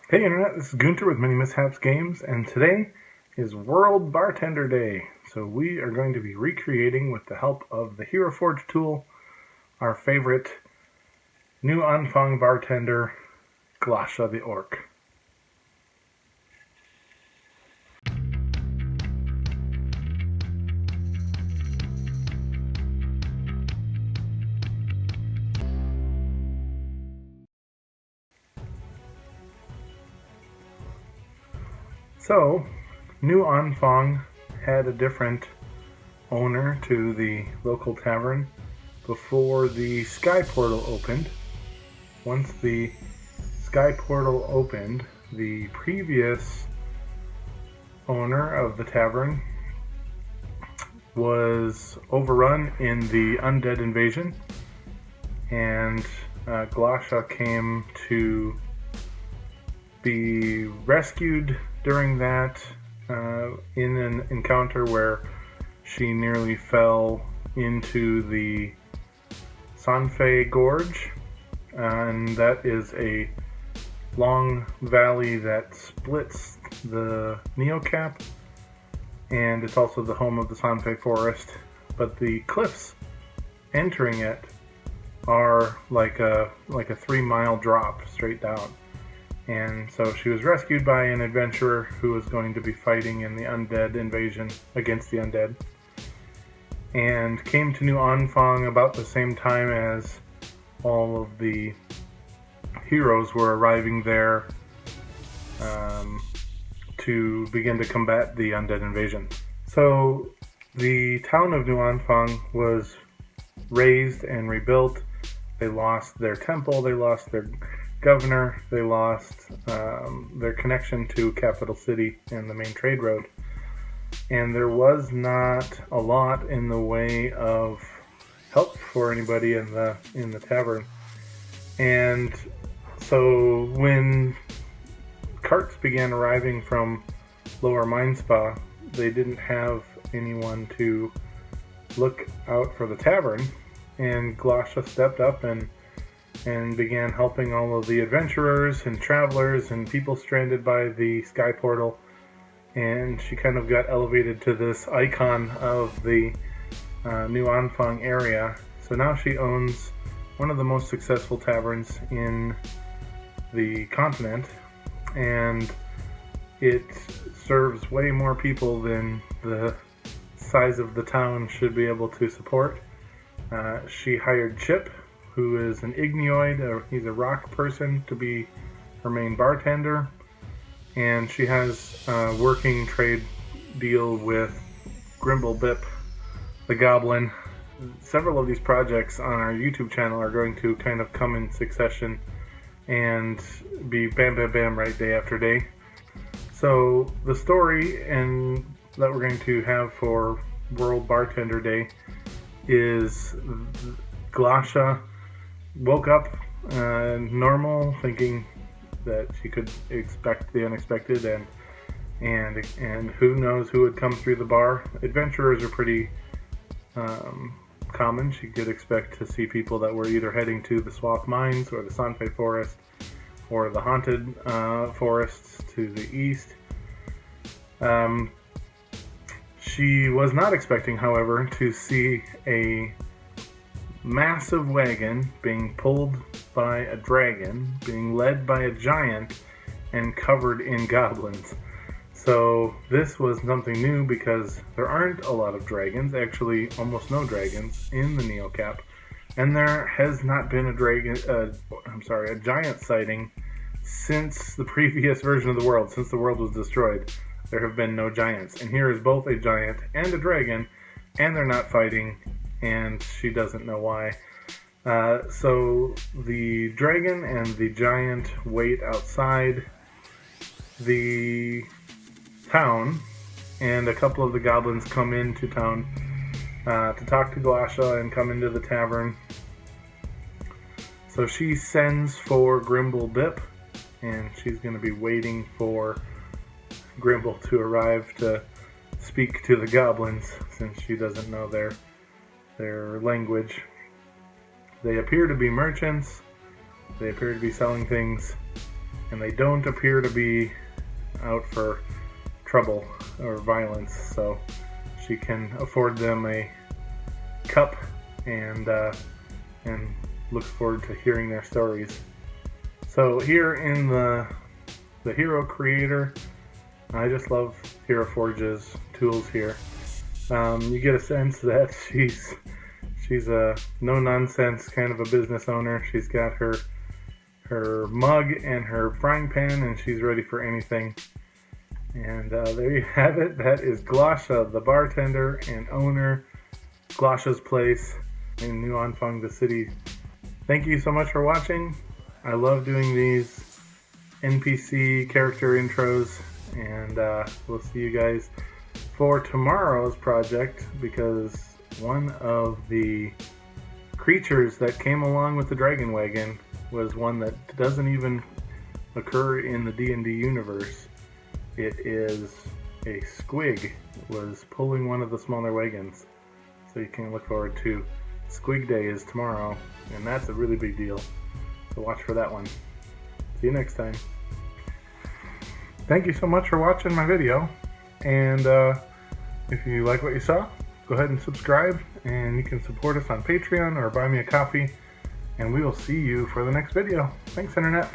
Hey Internet, this is Gunter with MiniMishaps Games, and today is World Bartender Day. So we are going to be recreating, with the help of the Hero Forge tool, our favorite new Anfang bartender, Glasha the Orc. So, new Anfang had a different owner to the local tavern before the Sky Portal opened. Once the Sky Portal opened, the previous owner of the tavern was overrun in the undead invasion, and Glasha came to be rescued during that in an encounter where she nearly fell into the Sanfei Gorge, and that is a long valley that splits the Neocap, and it's also the home of the Sanfei Forest. But the cliffs entering it are like a 3-mile drop straight down. And so she was rescued by an adventurer who was going to be fighting in the undead invasion against the undead, and came to New Anfang about the same time as all of the heroes were arriving there to begin to combat the undead invasion. So the town of New Anfang was razed and rebuilt. They lost their temple, they lost their governor, they lost their connection to capital city and the main trade road, and there was not a lot in the way of help for anybody in the tavern. And so when carts began arriving from Lower Mine Spa, they didn't have anyone to look out for the tavern, and Glasha stepped up and began helping all of the adventurers and travelers and people stranded by the Sky Portal, and she kind of got elevated to this icon of the New Anfang area. So now she owns one of the most successful taverns in the continent, and it serves way more people than the size of the town should be able to support. She hired Chip, who is an ignioid, or he's a rock person, to be her main bartender, and she has a working trade deal with Grimblebip, the goblin. Several of these projects on our YouTube channel are going to kind of come in succession and be bam bam bam right day after day. So the story that we're going to have for World Bartender Day is Glasha woke up normal, thinking that she could expect the unexpected, and who knows who would come through the bar. Adventurers are pretty common. She could expect to see people that were either heading to the Swath Mines or the Sanfei Forest or the Haunted Forests to the east. She was not expecting, however, to see a massive wagon being pulled by a dragon, being led by a giant, and covered in goblins. So this was something new, because there aren't a lot of dragons, actually almost no dragons in the Neocap, and there has not been a giant sighting since the previous version of the world. Since the world was destroyed, there have been no giants, and here is both a giant and a dragon, and they're not fighting, and she doesn't know why. So the dragon and the giant wait outside the town, and a couple of the goblins come into town to talk to Glasha and come into the tavern. So she sends for Grimblebip, and she's going to be waiting for Grimble to arrive to speak to the goblins, since she doesn't know their language. They appear to be merchants. They appear to be selling things, and they don't appear to be out for trouble or violence, so she can afford them a cup and looks forward to hearing their stories. So here in the Hero Creator, I just love Hero Forge's tools here. You get a sense that she's a no-nonsense kind of a business owner. She's got her mug and her frying pan, and she's ready for anything. And there you have it. That is Glasha, the bartender and owner, Glasha's Place in New Anfang, the city. Thank you so much for watching. I love doing these NPC character intros, and we'll see you guys for tomorrow's project, because one of the creatures that came along with the Dragon Wagon was one that doesn't even occur in the D&D universe. It is a squig. It was pulling one of the smaller wagons. So you can look forward to Squig Day is tomorrow, and that's a really big deal. So watch for that one. See you next time. Thank you so much for watching my video, and if you like what you saw, go ahead and subscribe, and you can support us on Patreon or buy me a coffee, and we will see you for the next video. Thanks, Internet.